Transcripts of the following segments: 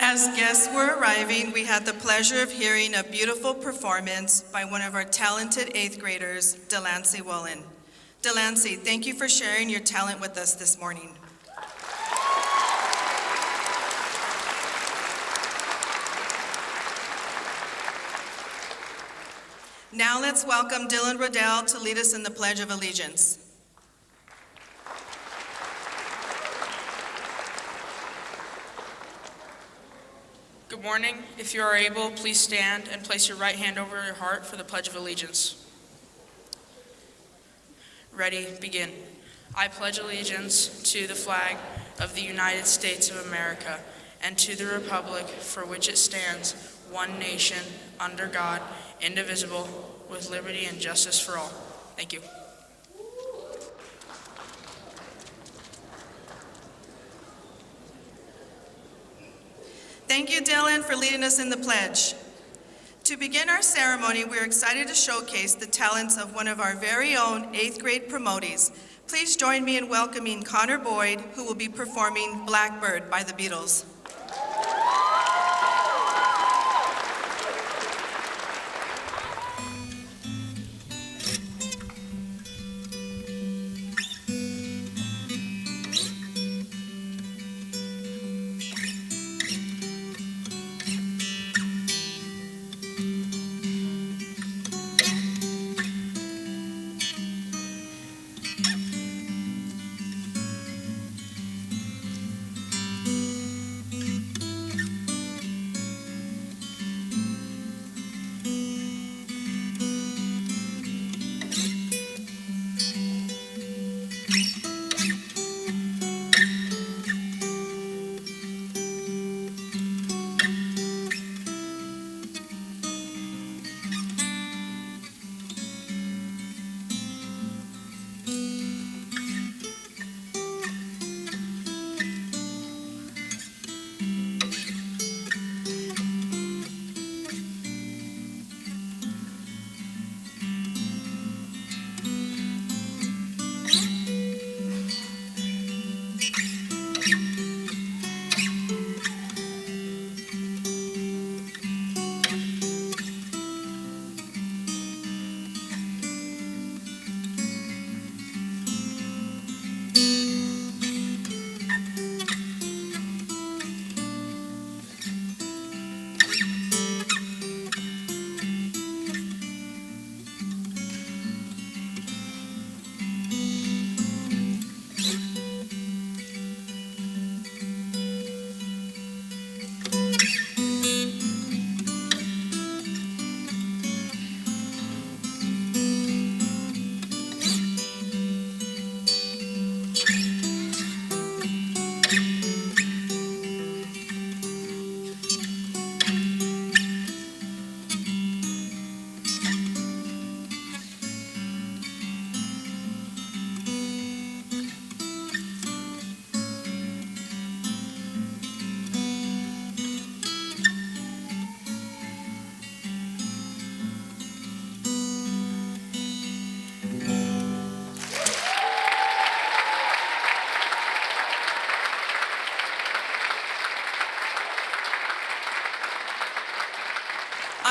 As guests were arriving, we had the pleasure of hearing a beautiful performance by one of our talented 8th graders, Delancey Wallen. Delancey, thank you for sharing your talent with us this morning. Now let's welcome Dylan Rodell to lead us in the Pledge of Allegiance. Good morning. If you are able, please stand and place your right hand over your heart for the Pledge of Allegiance. Ready, begin. I pledge allegiance to the flag of the United States of America and to the republic for which it stands, one nation, under God, indivisible, with liberty and justice for all. Thank you. Thank you, Dylan, for leading us in the pledge. To begin our ceremony, we're excited to showcase the talents of one of our very own 8th grade promotees. Please join me in welcoming Connor Boyd, who will be performing Blackbird by the Beatles.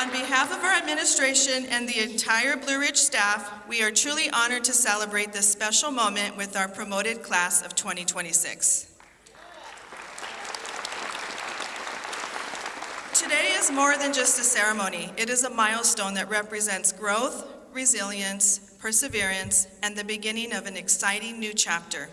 On behalf of our administration and the entire Blue Ridge staff, we are truly honored to celebrate this special moment with our promoted class of 2026. Today is more than just a ceremony. It is a milestone that represents growth, resilience, perseverance, and the beginning of an exciting new chapter.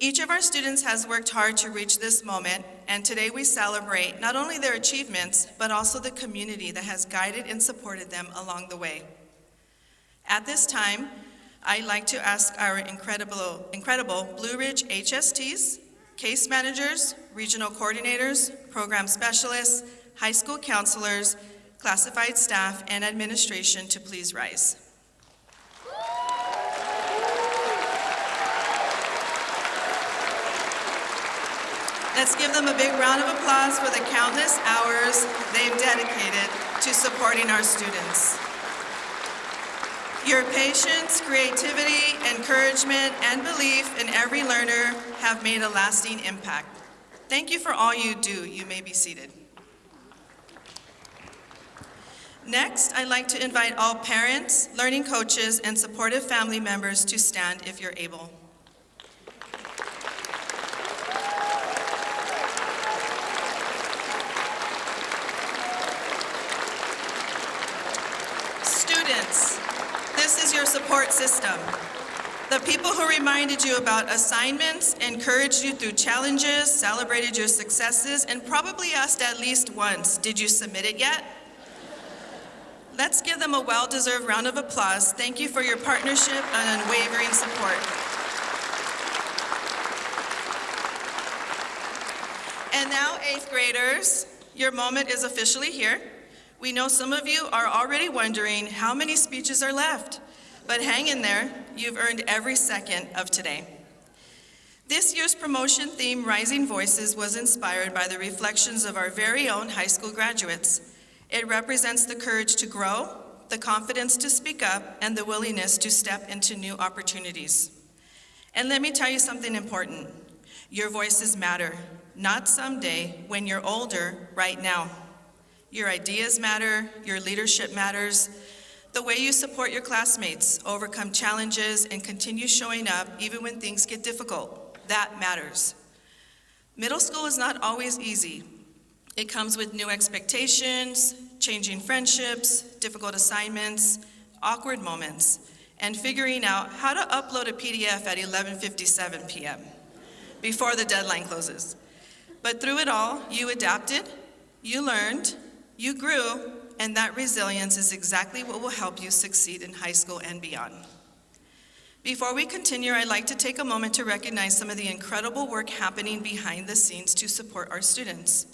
Each of our students has worked hard to reach this moment, and today we celebrate not only their achievements, but also the community that has guided and supported them along the way. At this time, I'd like to ask our incredible Blue Ridge HSTs, case managers, regional coordinators, program specialists, high school counselors, classified staff, and administration to please rise. Let's give them a big round of applause for the countless hours they've dedicated to supporting our students. Your patience, creativity, encouragement, and belief in every learner have made a lasting impact. Thank you for all you do. You may be seated. Next, I'd like to invite all parents, learning coaches, and supportive family members to stand if you're able. Students, this is your support system. The people who reminded you about assignments, encouraged you through challenges, celebrated your successes, and probably asked at least once, did you submit it yet? Let's give them a well-deserved round of applause. Thank you for your partnership and unwavering support. And now, 8th graders, your moment is officially here. We know some of you are already wondering how many speeches are left, but hang in there. You've earned every second of today. This year's promotion theme, Rising Voices, was inspired by the reflections of our very own high school graduates. It represents the courage to grow, the confidence to speak up, and the willingness to step into new opportunities. And let me tell you something important. Your voices matter, not someday when you're older, right now. Your ideas matter, your leadership matters, the way you support your classmates, overcome challenges, and continue showing up even when things get difficult, that matters. Middle school is not always easy. It comes with new expectations, changing friendships, difficult assignments, awkward moments, and figuring out how to upload a PDF at 11:57 p.m. before the deadline closes. But through it all, you adapted, you learned, you grew, and that resilience is exactly what will help you succeed in high school and beyond. Before we continue, I'd like to take a moment to recognize some of the incredible work happening behind the scenes to support our students.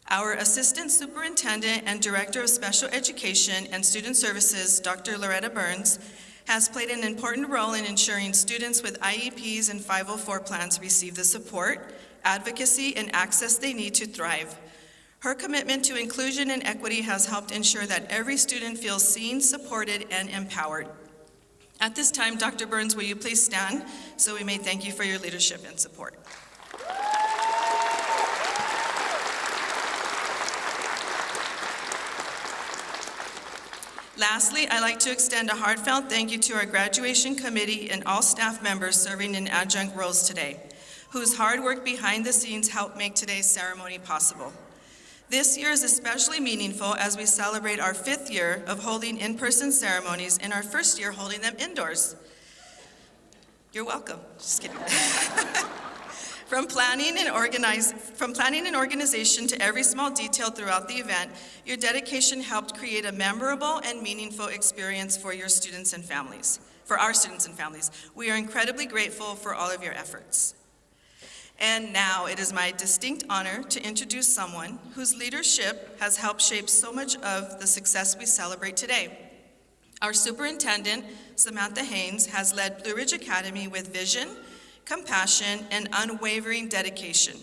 Our Assistant Superintendent and Director of Special Education and Student Services, Dr. Loretta Burns, has played an important role in ensuring students with IEPs and 504 plans receive the support, advocacy, and access they need to thrive. Her commitment to inclusion and equity has helped ensure that every student feels seen, supported, and empowered. At this time, Dr. Burns, will you please stand so we may thank you for your leadership and support. Lastly, I'd like to extend a heartfelt thank you to our graduation committee and all staff members serving in adjunct roles today, whose hard work behind the scenes helped make today's ceremony possible. This year is especially meaningful as we celebrate our 5th year of holding in-person ceremonies and our 1st year holding them indoors. You're welcome. Just kidding. From planning and organization to every small detail throughout the event, your dedication helped create a memorable and meaningful experience for your students and families, for our students and families. We are incredibly grateful for all of your efforts. And now it is my distinct honor to introduce someone whose leadership has helped shape so much of the success we celebrate today. Our superintendent, Samantha Haynes, has led Blue Ridge Academy with vision, compassion, and unwavering dedication.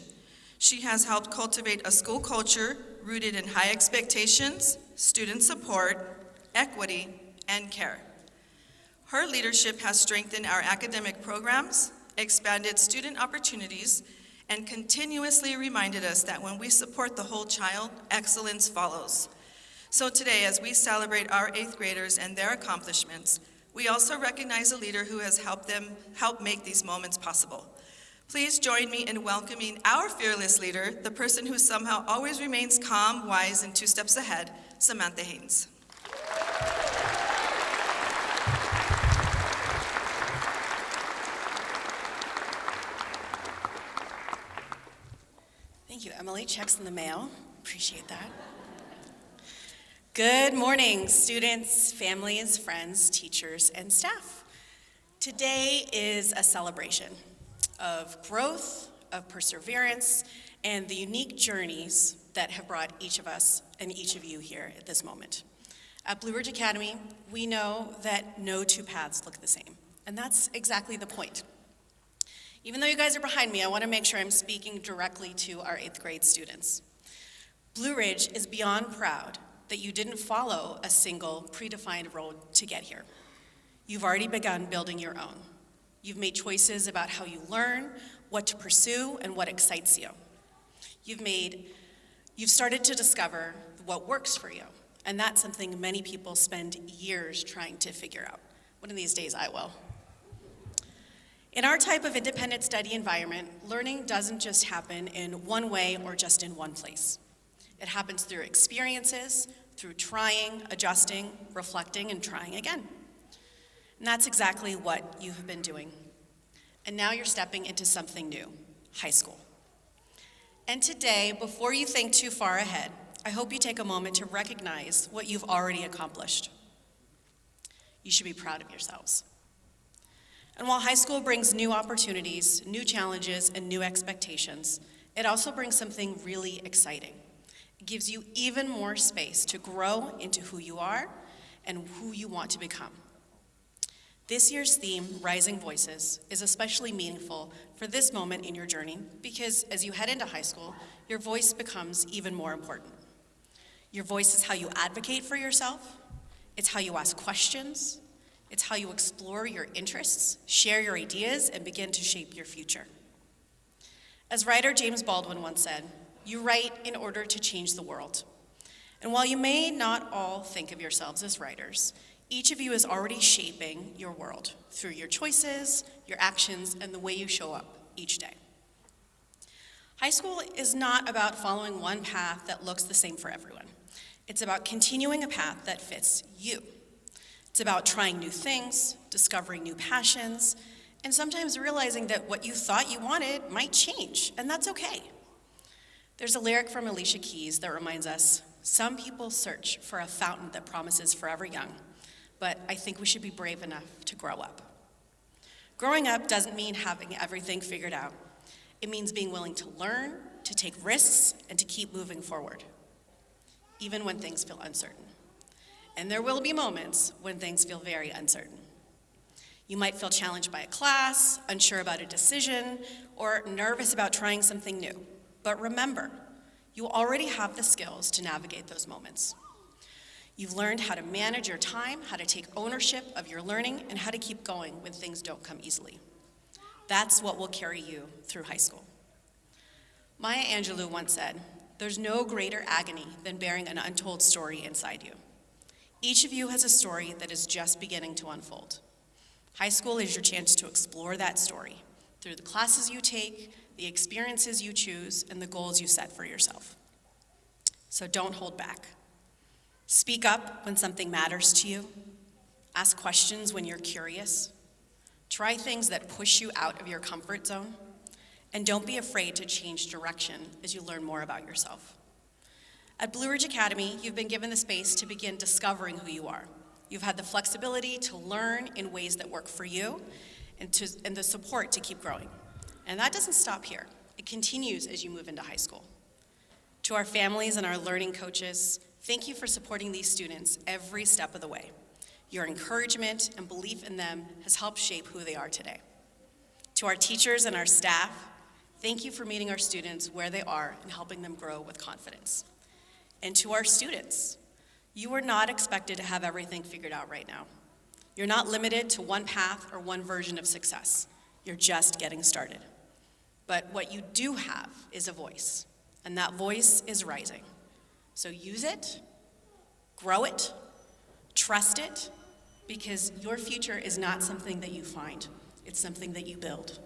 She has helped cultivate a school culture rooted in high expectations, student support, equity, and care. Her leadership has strengthened our academic programs, expanded student opportunities, and continuously reminded us that when we support the whole child, excellence follows. So today, as we celebrate our 8th graders and their accomplishments, we also recognize a leader who has helped make these moments possible. Please join me in welcoming our fearless leader, the person who somehow always remains calm, wise, and 2 steps ahead, Samantha Haynes. Thank you, Emily. Checks in the mail. Appreciate that. Good morning, students, families, friends, teachers, and staff. Today is a celebration of growth, of perseverance, and the unique journeys that have brought each of us and each of you here at this moment. At Blue Ridge Academy, we know that no 2 paths look the same, and that's exactly the point. Even though you guys are behind me, I want to make sure I'm speaking directly to our 8th grade students. Blue Ridge is beyond proud that you didn't follow a single predefined road to get here. You've already begun building your own. You've made choices about how you learn, what to pursue, and what excites you. You've started to discover what works for you, and that's something many people spend years trying to figure out. One of these days I will. In our type of independent study environment, learning doesn't just happen in one way or just in one place. It happens through experiences, through trying, adjusting, reflecting, and trying again. And that's exactly what you have been doing. And now you're stepping into something new, high school. And today, before you think too far ahead, I hope you take a moment to recognize what you've already accomplished. You should be proud of yourselves. And while high school brings new opportunities, new challenges, and new expectations, it also brings something really exciting. It gives you even more space to grow into who you are and who you want to become. This year's theme, Rising Voices, is especially meaningful for this moment in your journey because as you head into high school, your voice becomes even more important. Your voice is how you advocate for yourself, it's how you ask questions, it's how you explore your interests, share your ideas, and begin to shape your future. As writer James Baldwin once said, "You write in order to change the world." And while you may not all think of yourselves as writers, each of you is already shaping your world through your choices, your actions, and the way you show up each day. High school is not about following one path that looks the same for everyone. It's about continuing a path that fits you. It's about trying new things, discovering new passions, and sometimes realizing that what you thought you wanted might change, and that's okay. There's a lyric from Alicia Keys that reminds us, "Some people search for a fountain that promises forever young, but I think we should be brave enough to grow up." Growing up doesn't mean having everything figured out. It means being willing to learn, to take risks, and to keep moving forward, even when things feel uncertain. And there will be moments when things feel very uncertain. You might feel challenged by a class, unsure about a decision, or nervous about trying something new. But remember, you already have the skills to navigate those moments. You've learned how to manage your time, how to take ownership of your learning, and how to keep going when things don't come easily. That's what will carry you through high school. Maya Angelou once said, "There's no greater agony than bearing an untold story inside you." Each of you has a story that is just beginning to unfold. High school is your chance to explore that story through the classes you take, the experiences you choose, and the goals you set for yourself. So don't hold back. Speak up when something matters to you. Ask questions when you're curious. Try things that push you out of your comfort zone. And don't be afraid to change direction as you learn more about yourself. At Blue Ridge Academy, you've been given the space to begin discovering who you are. You've had the flexibility to learn in ways that work for you and the support to keep growing. And that doesn't stop here. It continues as you move into high school. To our families and our learning coaches, thank you for supporting these students every step of the way. Your encouragement and belief in them has helped shape who they are today. To our teachers and our staff, thank you for meeting our students where they are and helping them grow with confidence. And to our students, you are not expected to have everything figured out right now. You're not limited to one path or one version of success. You're just getting started. But what you do have is a voice, and that voice is rising. So use it, Grow it, trust it, because your future is not something that you find, it's something that you build.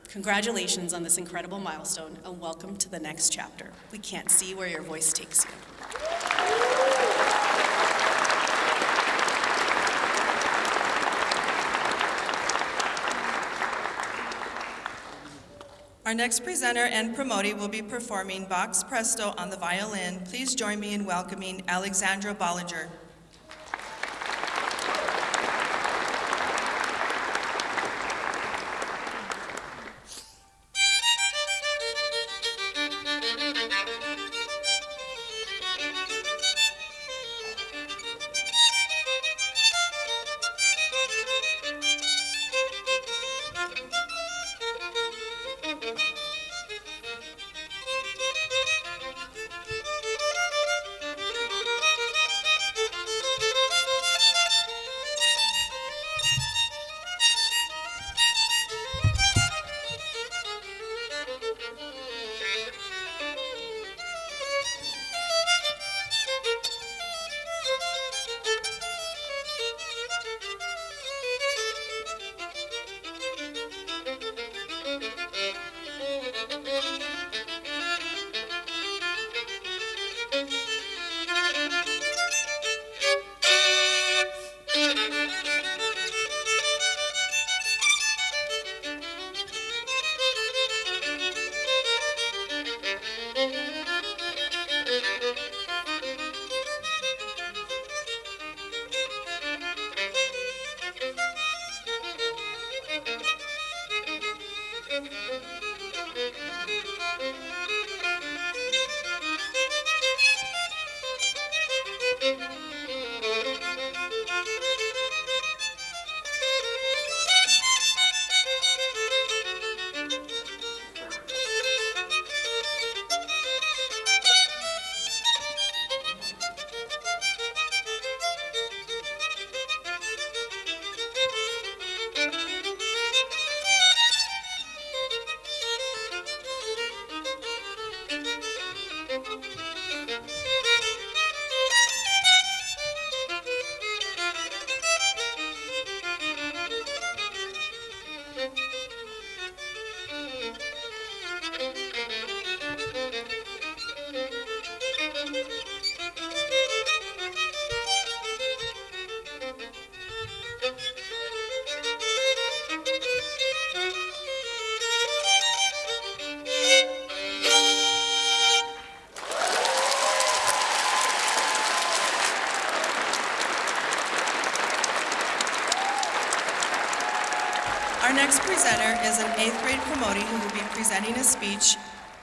Congratulations on this incredible milestone, and welcome to the next chapter. We can't see where your voice takes you. Our next presenter and promotee will be performing Bach's Presto on the violin. Please join me in welcoming Alexandra Bollinger. Our next presenter is an 8th grade promotee who will be presenting a speech.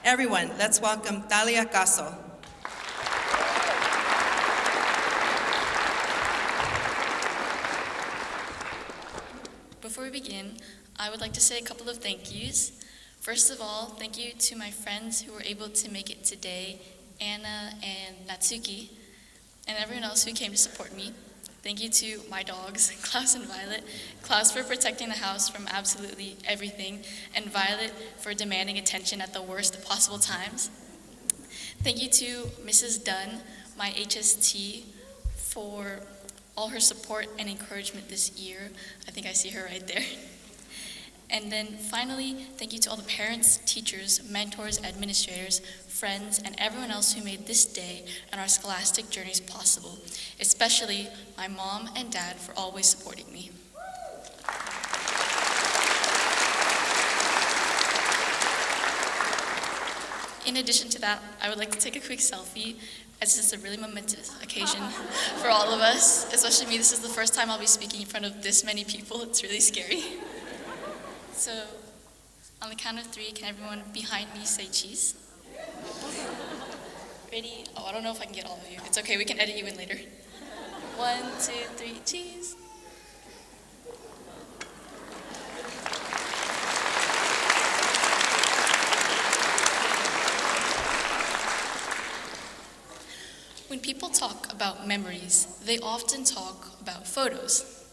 Everyone, let's welcome Talia Caso. Before we begin, I would like to say a couple of thank yous. First of all, thank you to my friends who were able to make it today, Anna and Natsuki, and everyone else who came to support me. Thank you to my dogs, Klaus and Violet. Klaus for protecting the house from absolutely everything, and Violet for demanding attention at the worst possible times. Thank you to Mrs. Dunn, my HST, for all her support and encouragement this year. I think I see her right there. And then finally, thank you to all the parents, teachers, mentors, administrators, friends, and everyone else who made this day and our scholastic journeys possible, especially my mom and dad for always supporting me. In addition to that, I would like to take a quick selfie, as this is a really momentous occasion for all of us, especially me. This is the first time I'll be speaking in front of this many people. It's really scary. So, on the count of 3, can everyone behind me say cheese? Ready? Oh, I don't know if I can get all of you. It's okay, we can edit you in later. 1, 2, 3, cheese. When people talk about memories, they often talk about photos.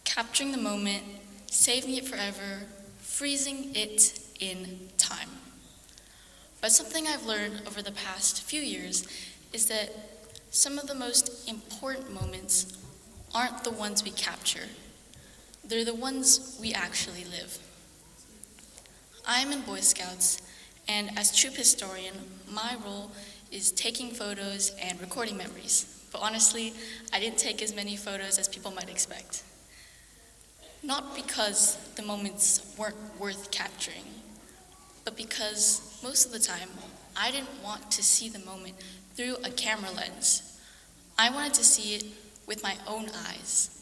Capturing the moment, saving it forever, freezing it in time. But something I've learned over the past few years is that Some of the most important moments aren't the ones we capture. They're the ones we actually live. I am in Boy Scouts, and as troop historian, my role is taking photos and recording memories. But honestly, I didn't take as many photos as people might expect. Not because the moments weren't worth capturing, but because most of the time, I didn't want to see the moment through a camera lens. I wanted to see it with my own eyes.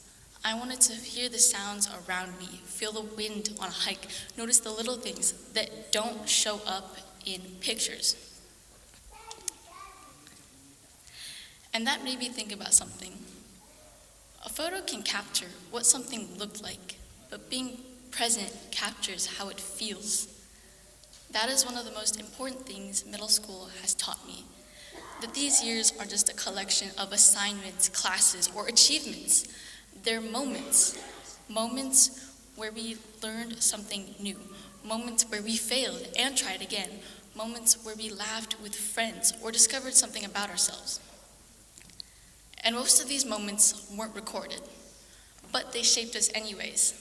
I wanted to hear the sounds around me, feel the wind on a hike, notice the little things that don't show up in pictures. And that made me think about something. A photo can capture what something looked like, but being present captures how it feels. That is one of the most important things middle school has taught me, that these years are just a collection of assignments, classes, or achievements. They're moments where we learned something new, moments where we failed and tried again, moments where we laughed with friends or discovered something about ourselves. And most of these moments weren't recorded, but they shaped us anyways.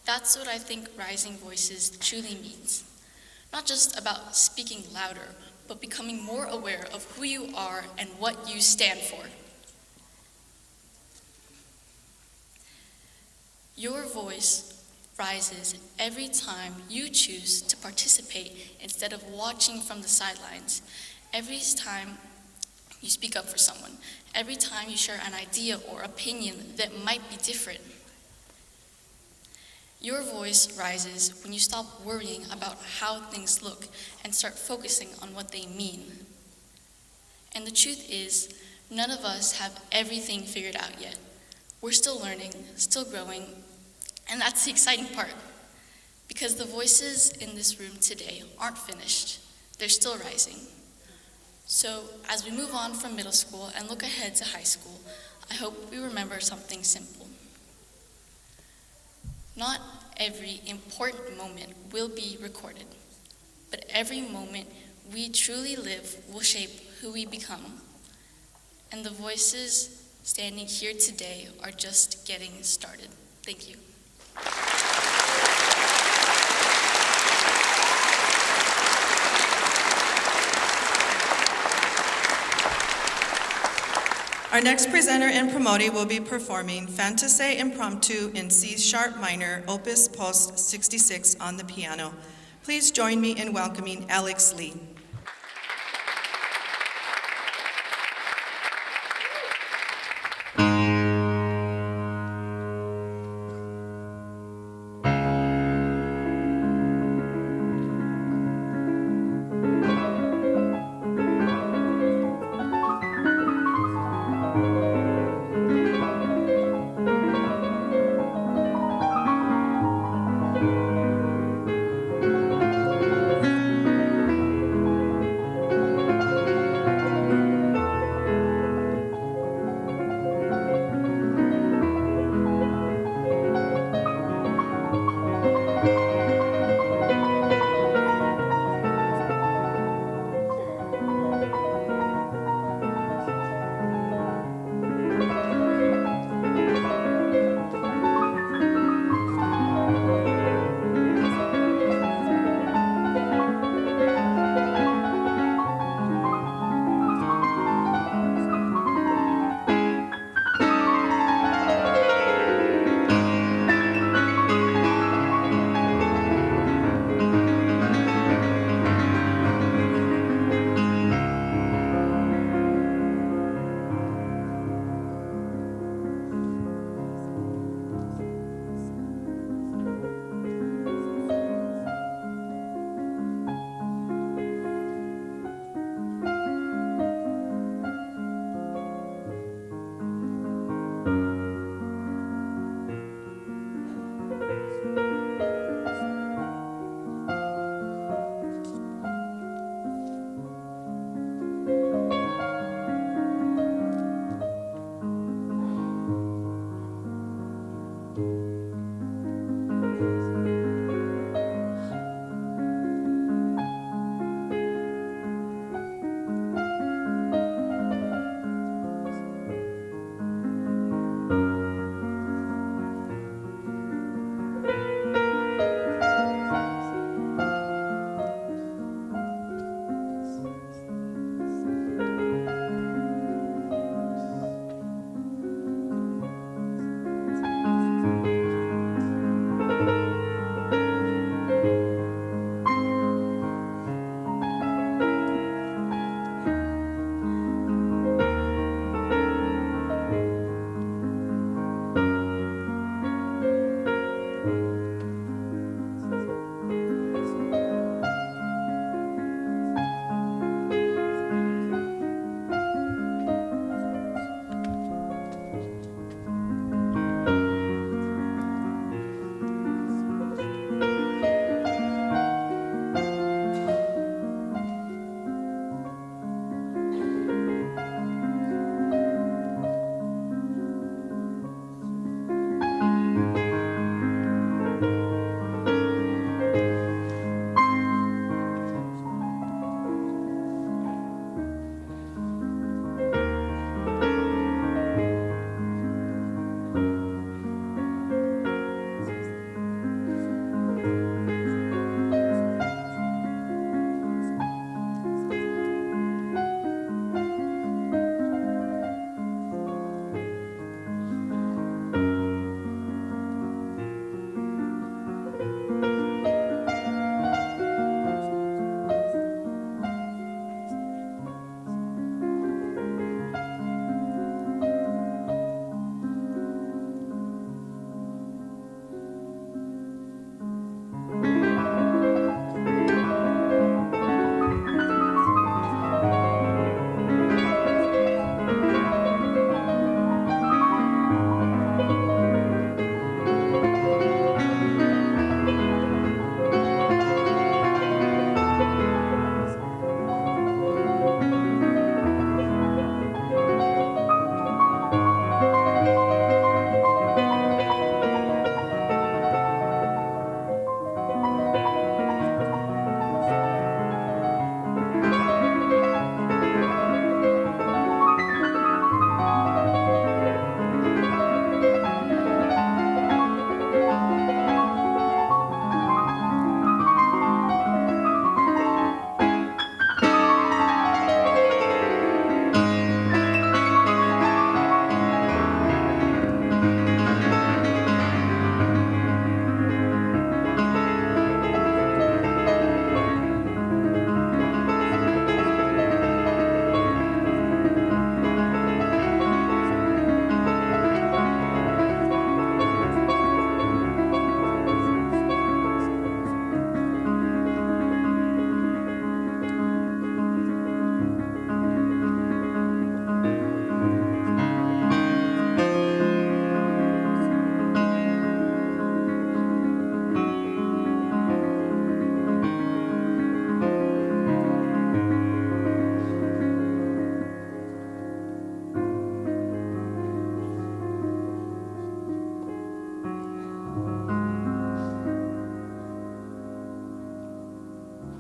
That's what I think Rising Voices truly means. Not just about speaking louder, but becoming more aware of who you are and what you stand for. Your voice rises every time you choose to participate instead of watching from the sidelines. Every time you speak up for someone, every time you share an idea or opinion that might be different. Your voice rises when you stop worrying about how things look and start focusing on what they mean. And the truth is, none of us have everything figured out yet. We're still learning, still growing, and that's the exciting part. Because the voices in this room today aren't finished. They're still rising. So as we move on from middle school and look ahead to high school, I hope we remember something simple. Not every important moment will be recorded, but every moment we truly live will shape who we become. And the voices standing here today are just getting started. Thank you. Our next presenter and promotee will be performing Fantasy Impromptu in C-sharp minor, Opus Post 66 on the piano. Please join me in welcoming Alex Lee.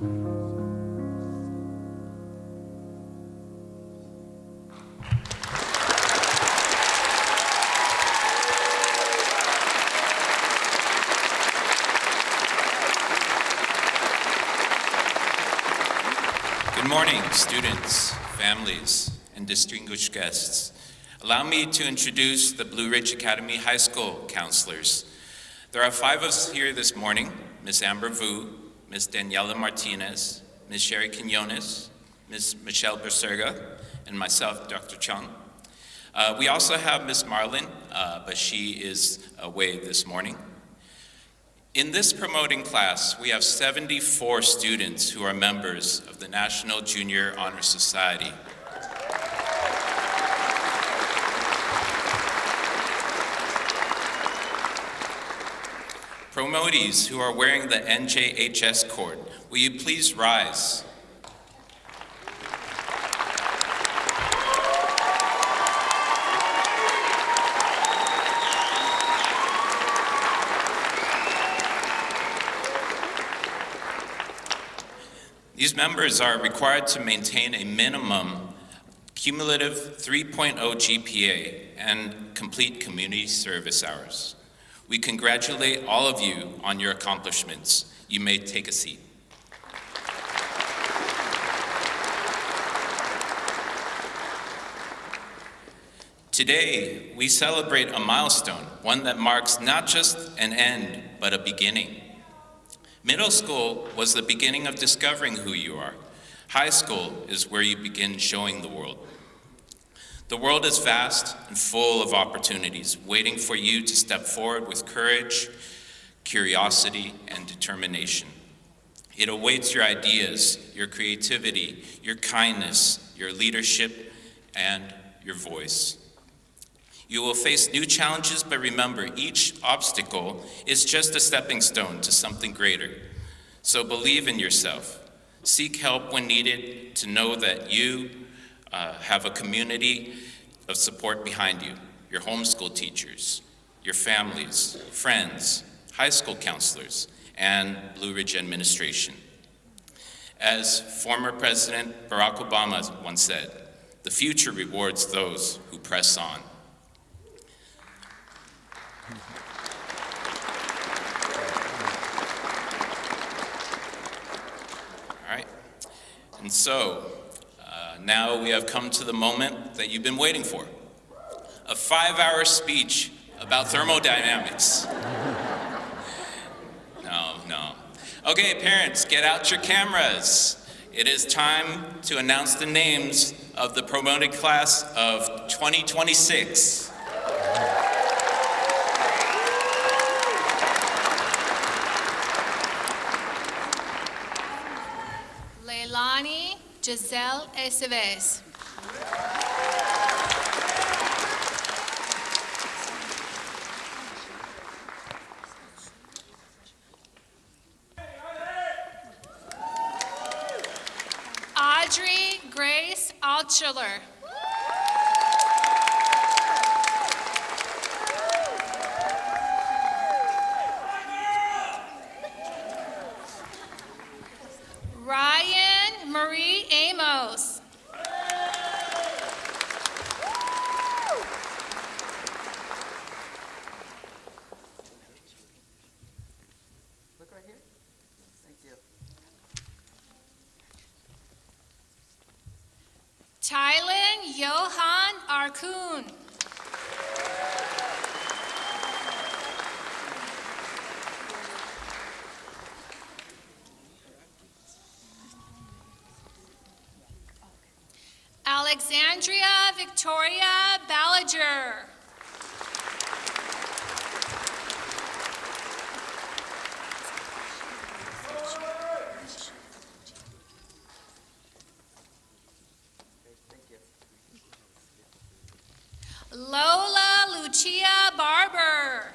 Good morning, students, families, and distinguished guests. Allow me to introduce the Blue Ridge Academy High School counselors. There are 5 of us here this morning: Ms. Amber Vu, Ms. Daniela Martinez, Ms. Sherry Quinones, Ms. Michelle Berserga, and myself, Dr. Chung. We also have Ms. Marlin, but she is away this morning. In this promoting class, we have 74 students who are members of the National Junior Honor Society. Promotees who are wearing the NJHS cord, will you please rise? These members are required to maintain a minimum cumulative 3.0 GPA and complete community service hours. We congratulate all of you on your accomplishments. You may take a seat. Today, we celebrate a milestone, one that marks not just an end, but a beginning. Middle school was the beginning of discovering who you are. High school is where you begin showing the world. The world is vast and full of opportunities, waiting for you to step forward with courage, curiosity, and determination. It awaits your ideas, your creativity, your kindness, your leadership, and your voice. You will face new challenges, but remember, each obstacle is just a stepping stone to something greater. So believe in yourself. Seek help when needed to know that you have a community of support behind you, your homeschool teachers, your families, friends, high school counselors, and Blue Ridge administration. As former President Barack Obama once said, the future rewards those who press on. All right, and so, now we have come to the moment that you've been waiting for. A 5-hour speech about thermodynamics. No. Okay, parents, get out your cameras. It is time to announce the names of the promoted class of 2026. Leilani Giselle Aceves. Audrey Grace Altschuler. Ryan Marie Amos. Look right here. Thank you. Tylen Johan Arkoon. Alexandria Victoria Ballager. Lola Lucia Barber.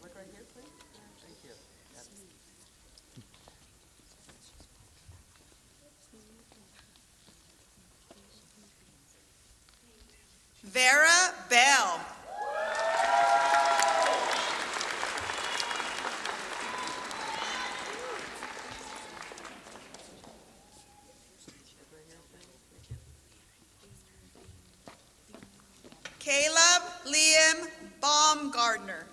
Look right here, please. Thank you. Liam Baumgardner.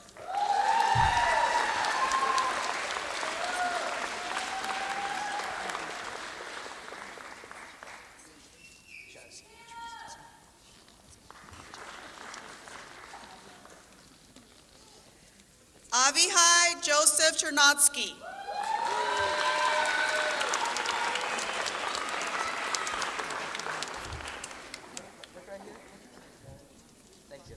Avihai Joseph Chernotsky. Look right here. Thank you.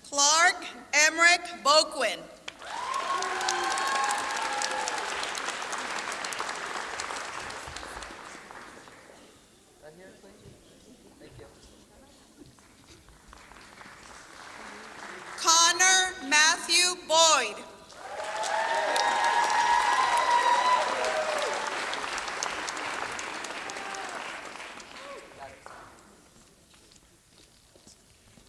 Clark Emmerich Boquin. Right here, please. Thank you. Connor Matthew Boyd.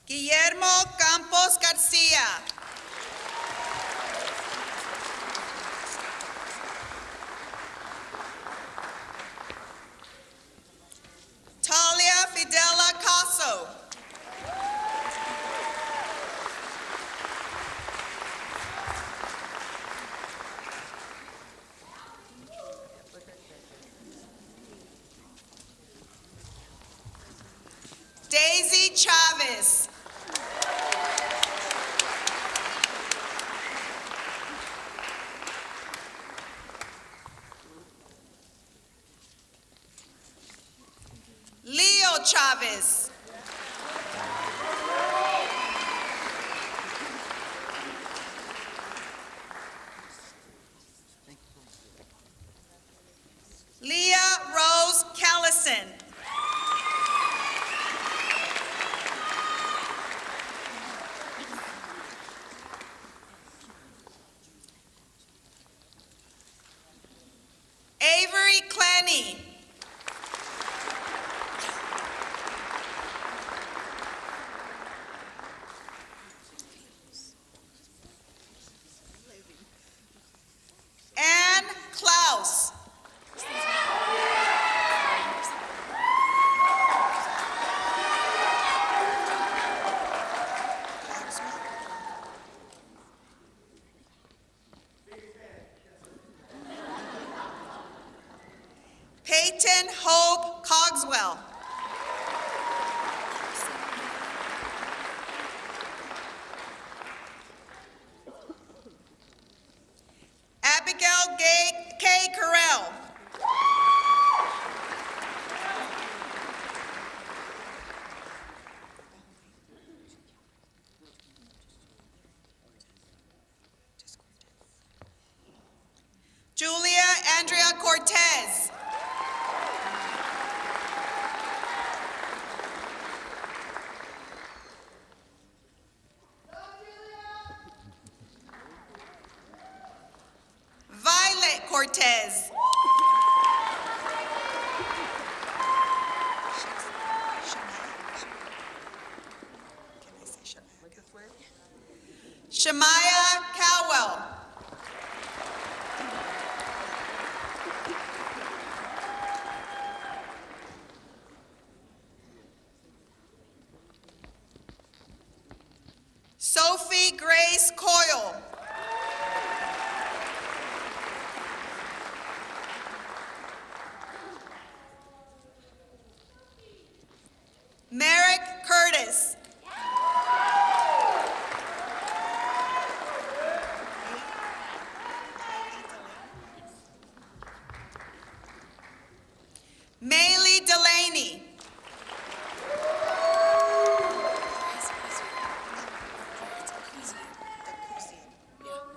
Guillermo Campos Garcia. Talia Fidela Caso. Daisy Chavez. Leo Chavez. Leah Rose Callison. Avery Clanny. Anne Klaus. Peyton Hope Cogswell. Abigail K. Carell. Julia Andrea Cortez. Violet Cortez. Look this way. Shemaya Cowell. Sophie Grace Coyle. Merrick Curtis. Maylee Delaney.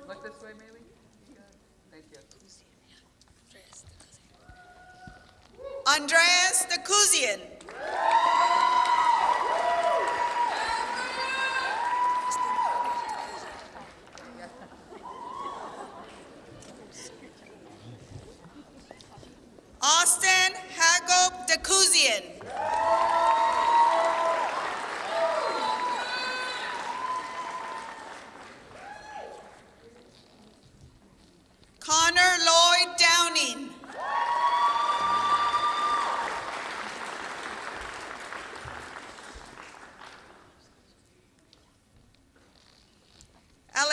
Look this way, maybe. Good. Thank you. Andreas Dakuzian. Austin Hagop Dakuzian. Connor Lloyd Downing.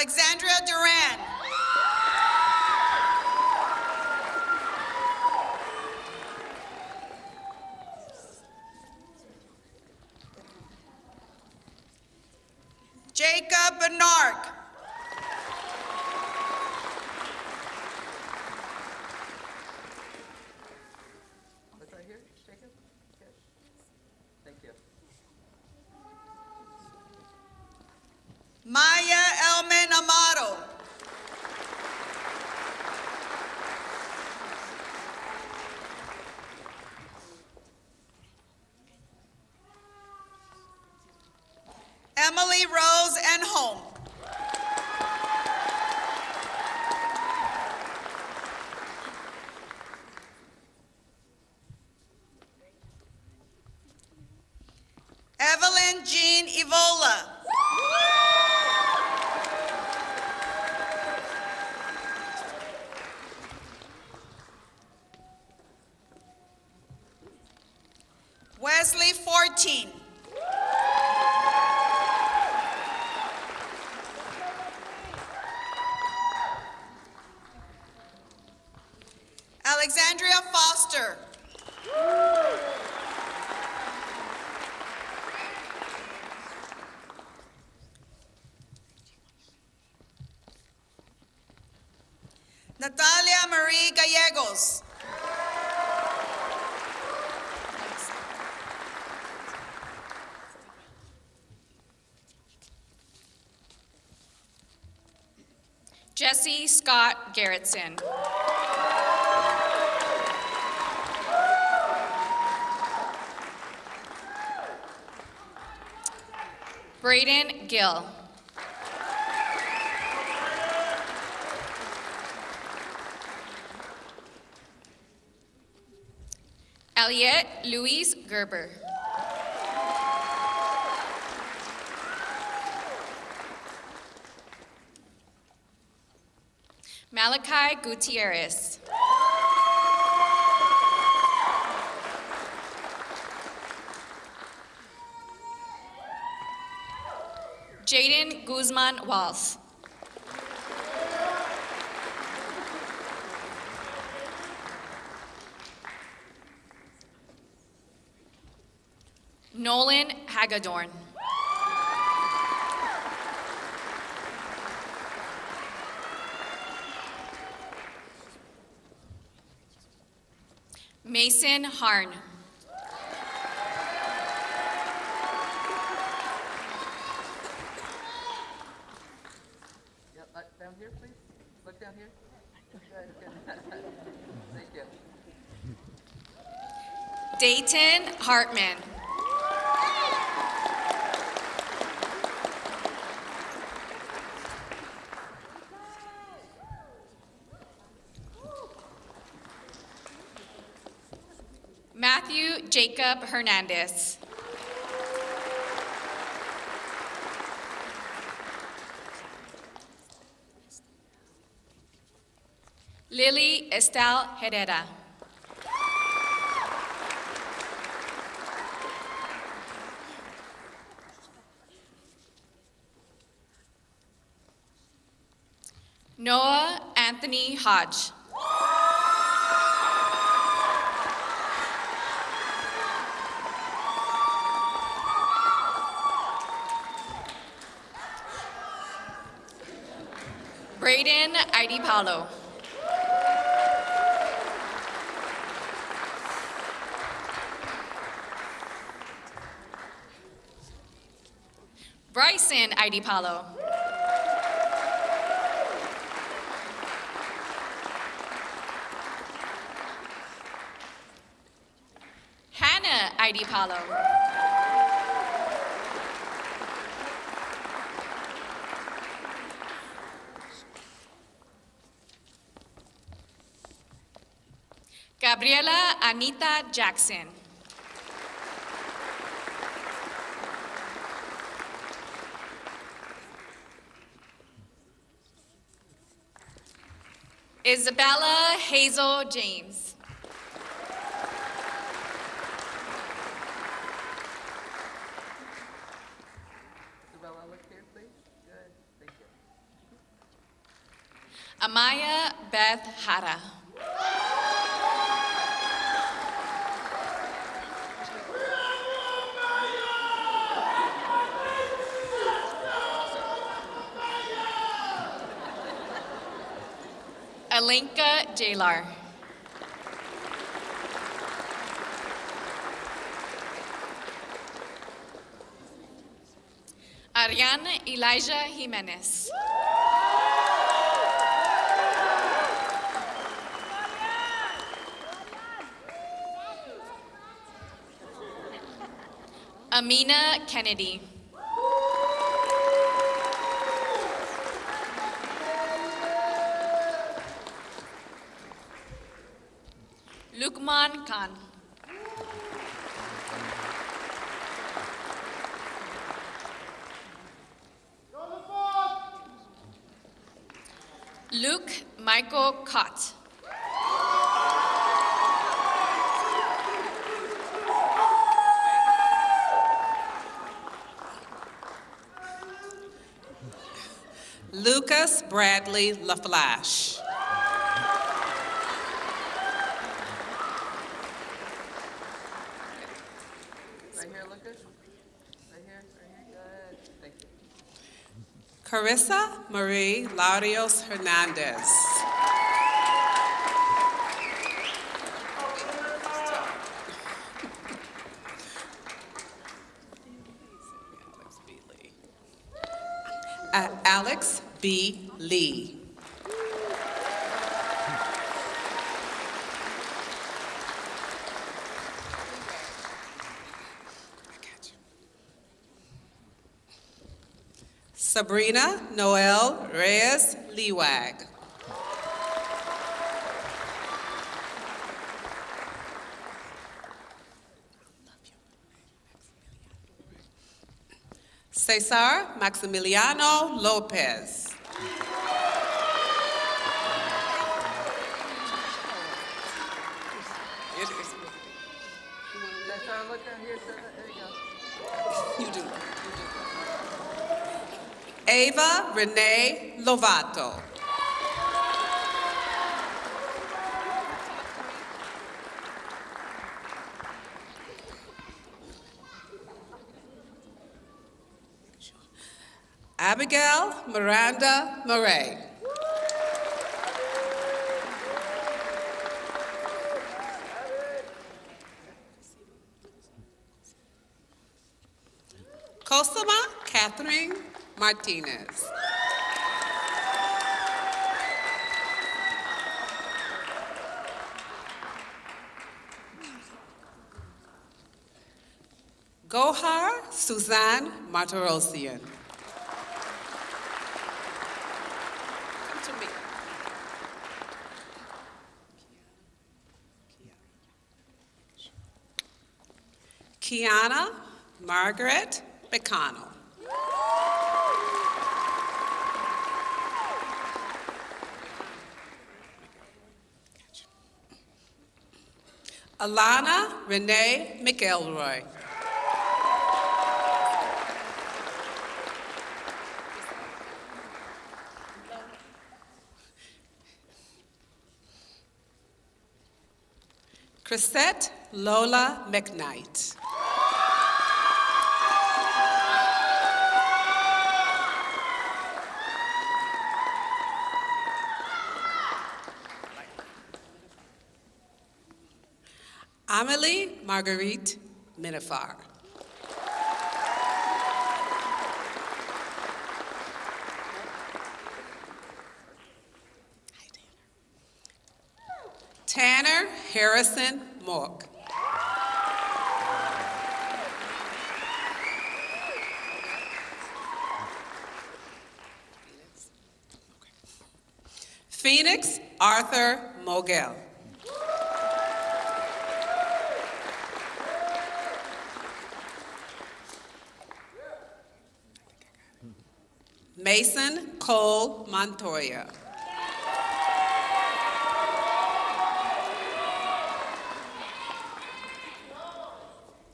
Alexandria Duran. Jacob Bernard. Look right here, Jacob. Okay. Thank you. Maya Elman Amaro. Emily Rose Enholm. Evelyn Jean Evola. Wesley 14. Alexandria Foster. Natalia Marie Gallegos. Jesse Scott Garrettson. Braden Gill. Elliot Louise Gerber. Malachi Gutierrez. Jaden Guzman Walls. Nolan Hagedorn. Mason Harn. Yep, down here, please. Look down here. Good, good. Thank you. Dayton Hartman. Matthew Jacob Hernandez. Lily Estelle Herrera. Noah Anthony Hodge. Braden Idipalo. Bryson Idipalo. Hannah Idipalo. Gabriela Anita Jackson. Isabella Hazel James. Isabella, look here, please. Good, thank you. Amaya Beth Hara. Alinka Jalar. Ariana Elijah Jimenez. Amina Kennedy. Lukman Khan. Luke Michael Cott. Lucas Bradley LaFlash. Right here, Lucas. Right here. Good. Thank you. Carissa Marie Laurios Hernandez. Alex B. Lee. Sabrina Noel Reyes Leewag. Cesar Maximiliano Lopez. You do. Ava Renee Lovato. Abigail Miranda Murray. Kosama Catherine Martinez. Gohar Suzanne Martirosian. Kiana Margaret Becano. Alana Renee McElroy. Chrisette Lola McKnight. Amelie Marguerite Minifar. Tanner Harrison Mork. Phoenix Arthur Mogel. Mason Cole Montoya.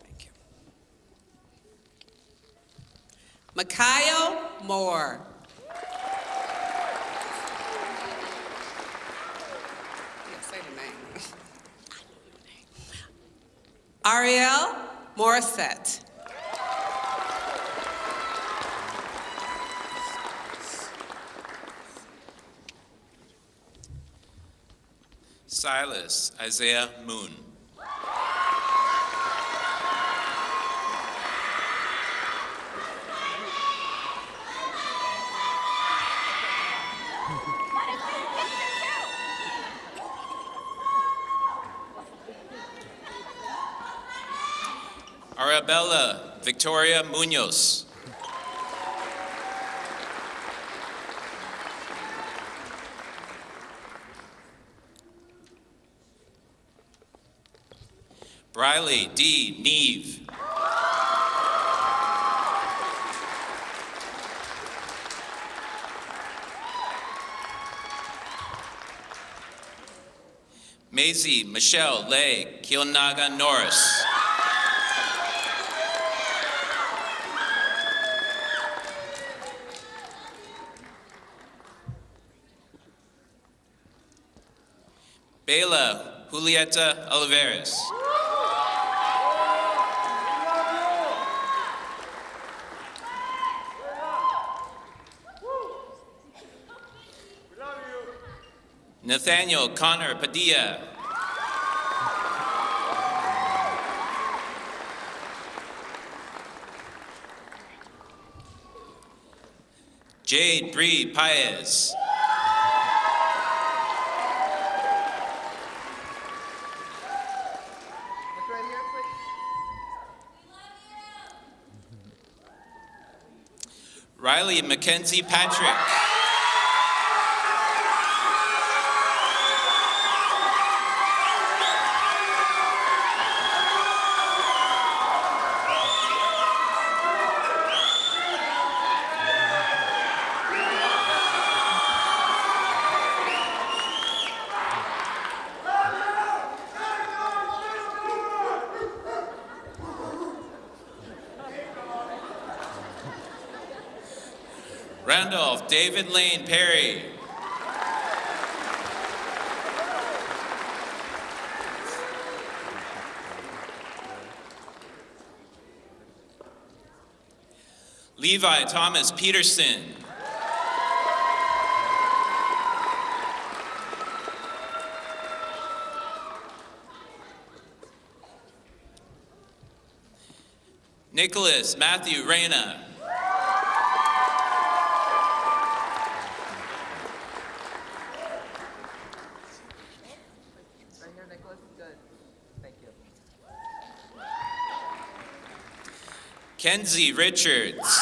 Thank you. Makayo Moore. Ariel Morissette. Silas Isaiah Moon. Arabella Victoria Munoz. Briley D. Neve. Maisie Michelle Lay Kilnaga Norris. Bela Julieta Oliveras. Nathaniel Connor Padilla. Jade Bree Paez. Look right here, please. Riley Mackenzie Patrick. Randolph David Lane Perry. Levi Thomas Peterson. Nicholas Matthew Reyna. Right here, Nicholas. Good. Thank you. Kenzie Richards.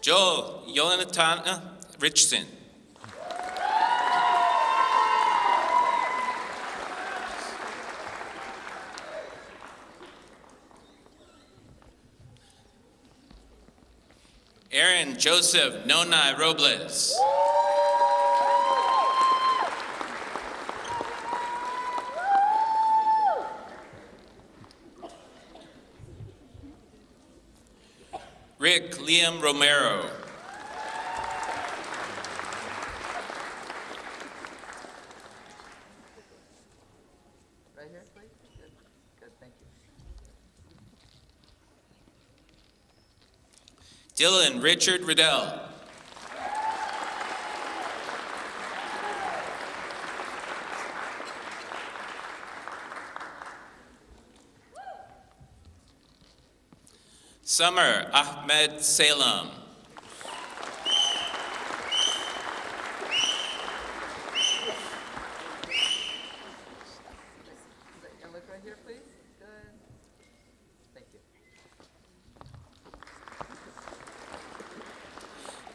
Joel Yonathan Richardson. Aaron Joseph Nonai Robles. Rick Liam Romero. Right here, please. Good. Good. Thank you. Dylan Richard Riddell. Summer Ahmed Salem. And look right here, please. Good. Thank you.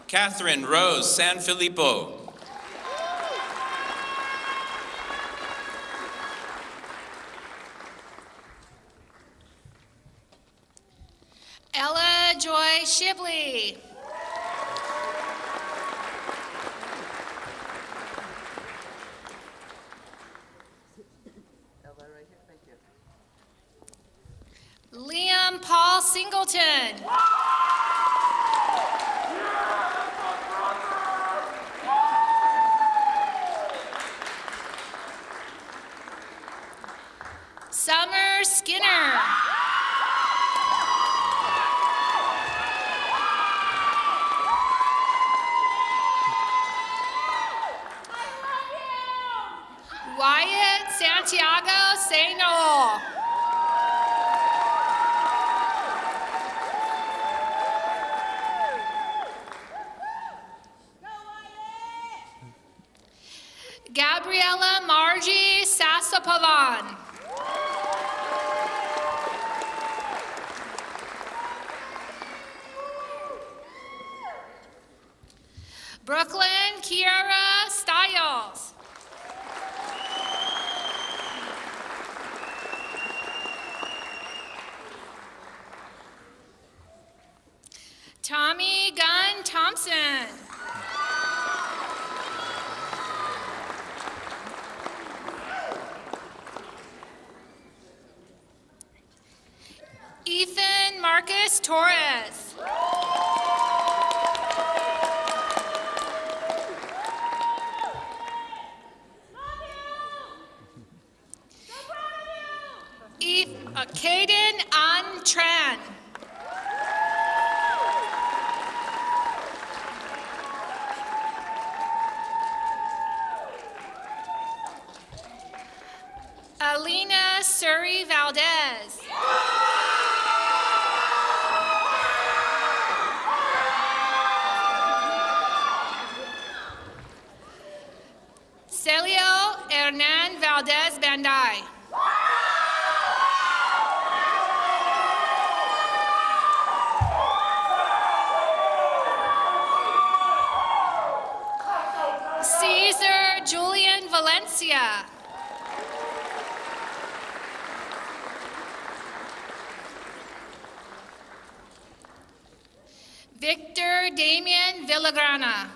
Catherine Rose Sanfilippo. Ella Joy Shibley. Singleton. Summer Skinner. Wyatt Santiago Seno. Gabriella Margie Sasapavan. Brooklyn Kiara Stiles. Tommy Gunn Thompson. Ethan Marcus Torres. Caden An Tran. Alina Suri Valdez. Celio Hernan Valdez Bandai. Caesar Julian Valencia. Victor Damian Villagrana.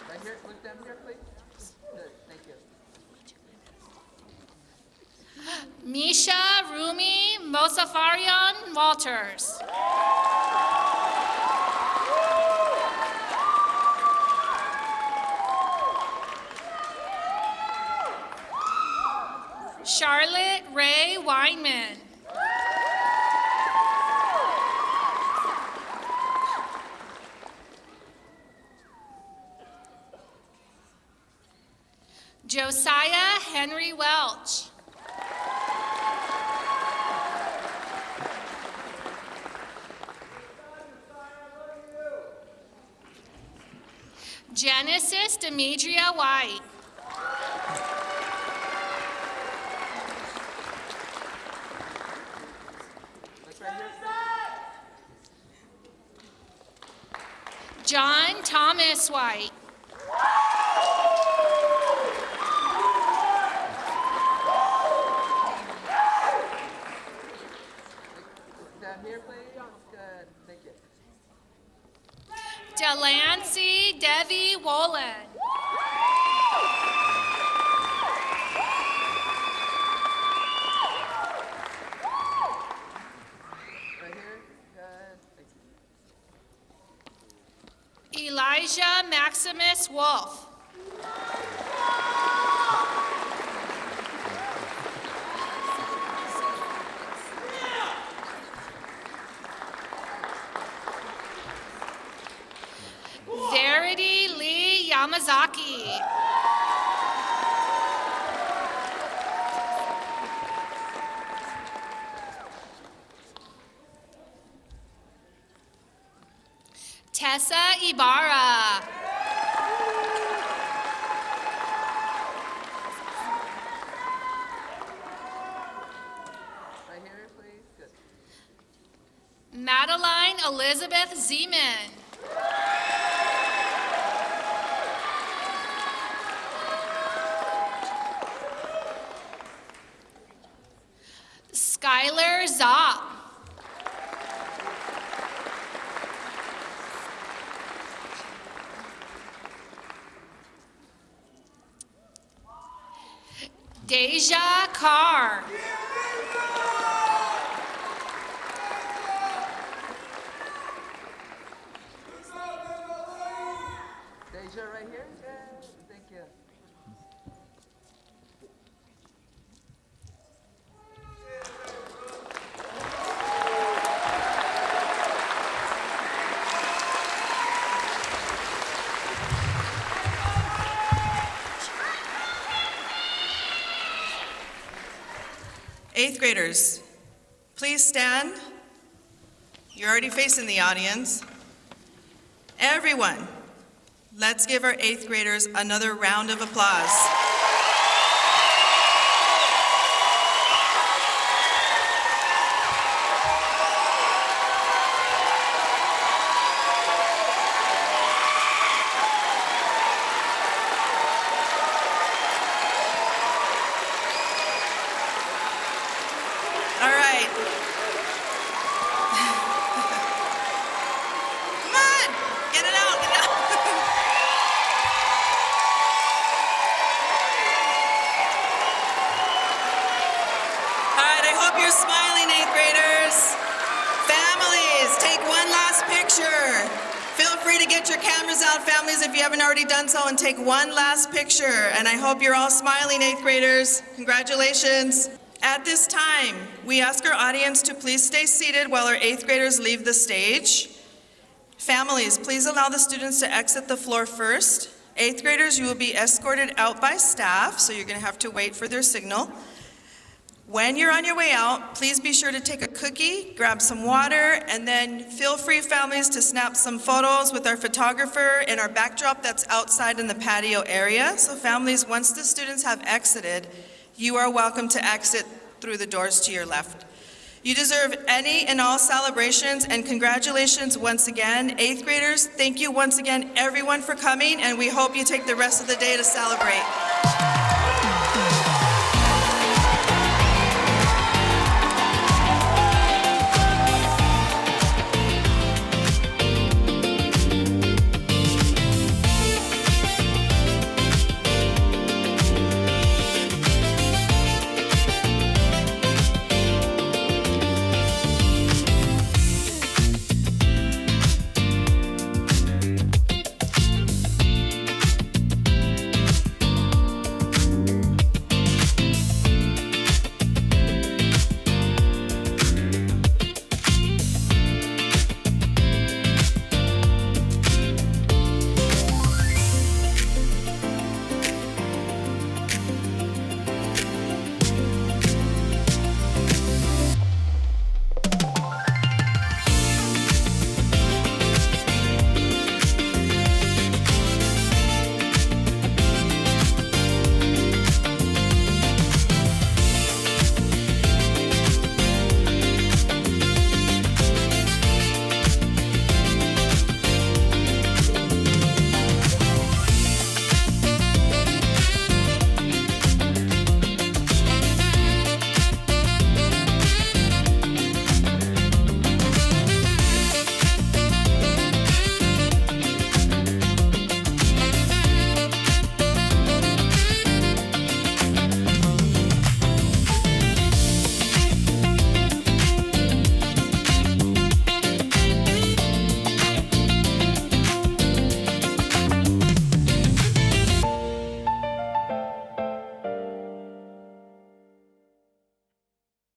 Right here, look down here, please. Good, thank you. Misha Rumi Mosafarian Walters. Charlotte Ray Weinman. Josiah Henry Welch. Genesis Demetria White. Look right here. John Thomas White. Look down here, please. Good, thank you. Delancey Devi Wolin. Right here. Good, thank you. Elijah Maximus Wolf. Verity Lee Yamazaki. Tessa Ibarra. Right here, please. Good. Madeline Elizabeth Zeman. Skylar Zopp. Deja Carr. Deja right here? Yeah, thank you. Eighth graders, please stand. You're already facing the audience. Everyone, let's give our eighth graders another round of applause. All right. Come on, get it out, get it out. All right, I hope you're smiling, eighth graders. Families, take one last picture. Feel free to get your cameras out, families, if you haven't already done so, and take one last picture. And I hope you're all smiling, eighth graders. Congratulations. At this time, we ask our audience to please stay seated while our eighth graders leave the stage. Families, please allow the students to exit the floor first. Eighth graders, you will be escorted out by staff, so you're going to have to wait for their signal. When you're on your way out, please be sure to take a cookie, grab some water, and then feel free, families, to snap some photos with our photographer in our backdrop that's outside in the patio area. So families, once the students have exited, you are welcome to exit through the doors to your left. You deserve any and all celebrations, and congratulations once again. Eighth graders, thank you once again, everyone, for coming, and we hope you take the rest of the day to celebrate.